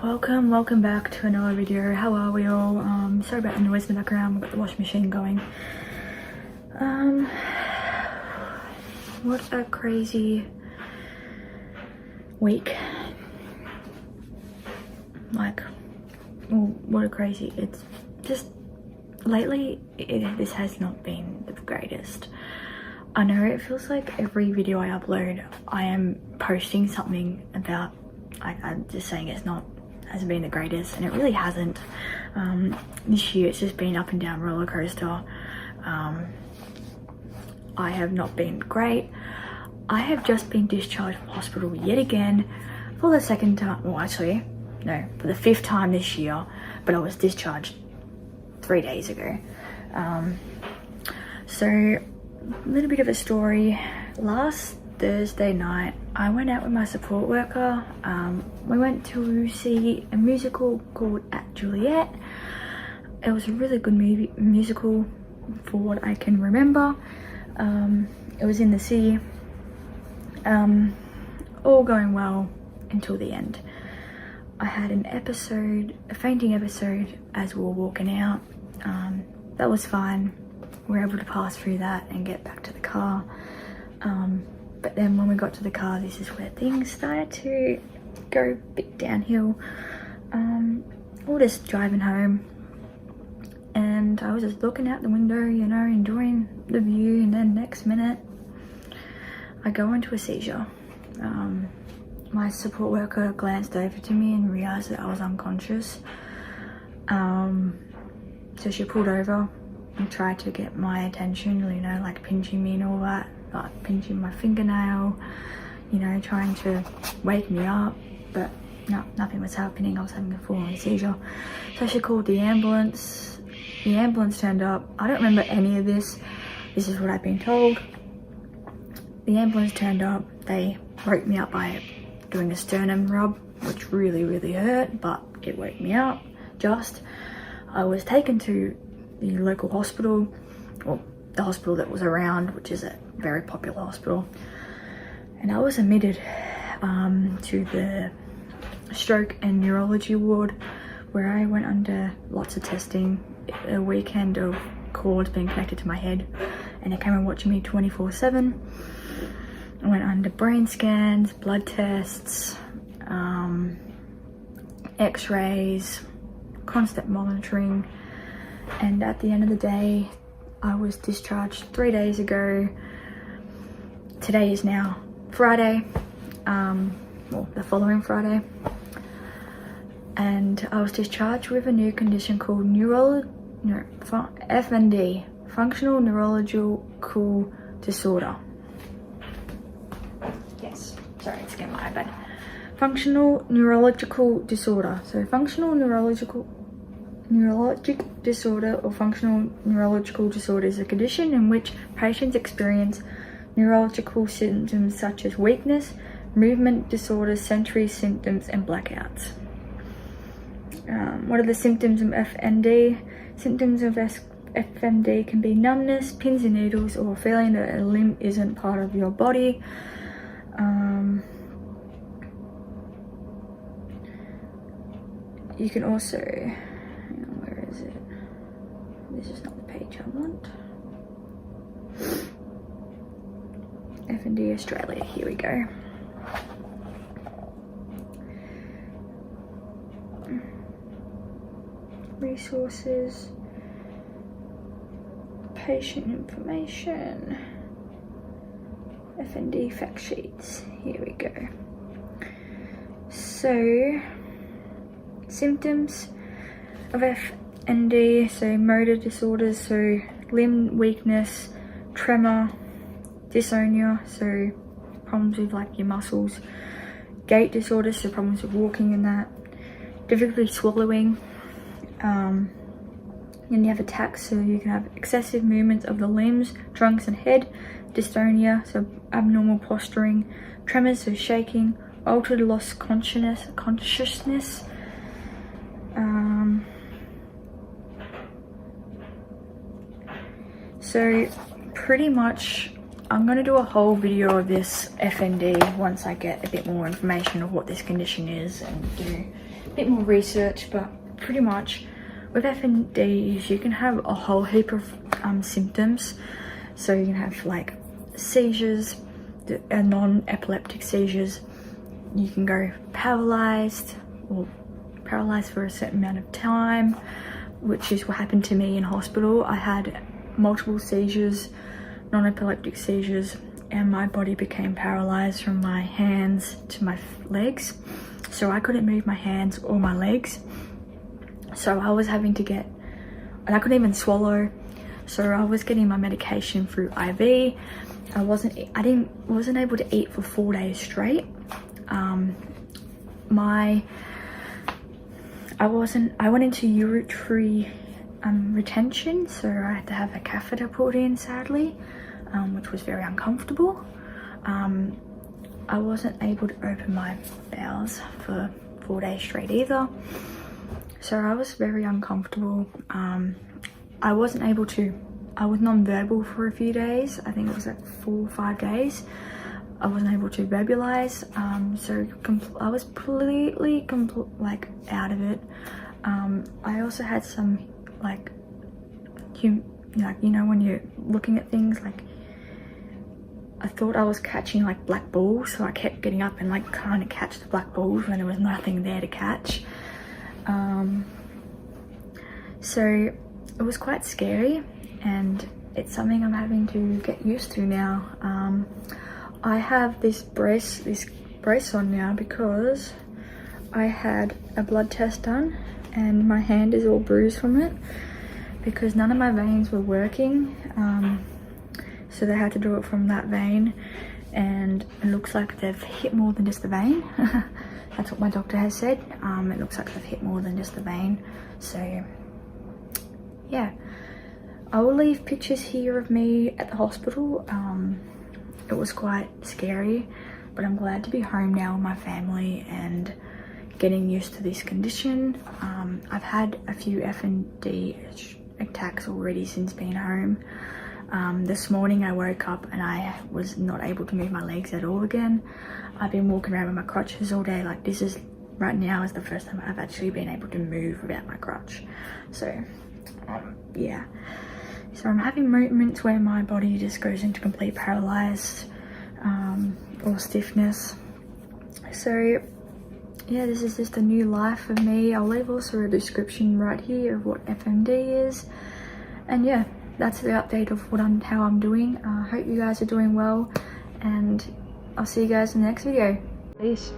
welcome back to another video. How are we all? Sorry about the noise in the background. We've got the washing machine going. What a crazy week. What a crazy, it's just lately this has not been the greatest. I know it feels like every video I upload I am posting something about, I'm just saying hasn't been the greatest, and it really hasn't. This year it's just been up and down roller coaster. I have not been great. I have just been discharged from hospital yet again for the second time, well actually no, for the 5th time this year, but I was discharged 3 days ago. So a little bit of a story. Last Thursday night I went out with my support worker. We went to see a musical called At Juliet. It was a really good musical for what I can remember. It was in the city. All going well until the end. I had a fainting episode as we were walking out. That was fine. We were able to pass through that and get back to the car. But then when we got to the car, this is where things started to go a bit downhill. We were just driving home and I was just looking out the window, you know, enjoying the view, and then next minute I go into a seizure. My support worker glanced over to me and realised that I was unconscious. So she pulled over and tried to get my attention, you know, like pinching me and all that, like pinching my fingernail, you know, trying to wake me up, but no, nothing was happening. I was having a full-on seizure. So she called the ambulance. The ambulance turned up. I don't remember any of this. This is what I've been told. The ambulance turned up. They woke me up by doing a sternum rub, which really hurt, but it woke me up just. I was taken to the local hospital, or the hospital that was around, which is a very popular hospital, and I was admitted to the stroke and neurology ward, where I went under lots of testing, a weekend of cords being connected to my head, and they came and watched me 24/7. I went under brain scans, blood tests, x-rays, constant monitoring, and at the end of the day I was discharged 3 days ago. Today is now Friday, well, the following Friday, and I was discharged with a new condition called FND, Functional Neurological Disorder. Yes, sorry, it's getting my bad. Functional neurological disorder. So functional neurologic disorder or functional neurological disorder is a condition in which patients experience neurological symptoms such as weakness, movement disorders, sensory symptoms, and blackouts. What are the symptoms of FND? Symptoms of FND can be numbness, pins and needles, or a feeling that a limb isn't part of your body. You can also, hang on, where is it? This is not the page I want. FND Australia, here we go. Resources, patient information, FND fact sheets, here we go. So, symptoms of FND, so motor disorders, so limb weakness, tremor, dystonia, so problems with like your muscles, gait disorders, so problems with walking and that, difficulty swallowing, and you have attacks, so you can have excessive movements of the limbs, trunks and head, dystonia, so abnormal posturing, tremors, so shaking, altered loss consciousness, so pretty much I'm going to do a whole video of this FND once I get a bit more information of what this condition is and do bit more research, but pretty much with FNDs you can have a whole heap of symptoms. So you can have like seizures, non-epileptic seizures. You can go paralyzed or paralyzed for a certain amount of time, which is what happened to me in hospital. I had multiple seizures, non-epileptic seizures, and my body became paralyzed from my hands to my legs. So I couldn't move my hands or my legs. So I was having to get, and I couldn't even swallow. So I was getting my medication through IV. I wasn't able to eat for 4 days straight. I went into urinary retention, so I had to have a catheter put in, sadly, which was very uncomfortable. I wasn't able to open my bowels for 4 days straight either, so I was very uncomfortable. I was non-verbal for a few days. I think it was like 4 or 5 days. I wasn't able to verbalize, so I was completely out of it. I also had some you know, when you're looking at things, like I thought I was catching like black balls, so I kept getting up and like trying to catch the black balls when there was nothing there to catch. So it was quite scary, and it's something I'm having to get used to now. I have this brace on now because I had a blood test done and my hand is all bruised from it because none of my veins were working. So they had to do it from that vein, and it looks like they've hit more than just the vein. That's what my doctor has said. It looks like they've hit more than just the vein. So yeah, I will leave pictures here of me at the hospital. It was quite scary, but I'm glad to be home now with my family and getting used to this condition. I've had a few FND attacks already since being home. This morning I woke up and I was not able to move my legs at all again. I've been walking around with my crutches all day. Like, this is right now is the first time I've actually been able to move without my crutch. So yeah, so I'm having moments where my body just goes into complete paralyzed or stiffness. So yeah, this is just a new life for me. I'll leave also a description right here of what FMD is, and yeah, that's the update of how I'm doing. I hope you guys are doing well, and I'll see you guys in the next video. Peace.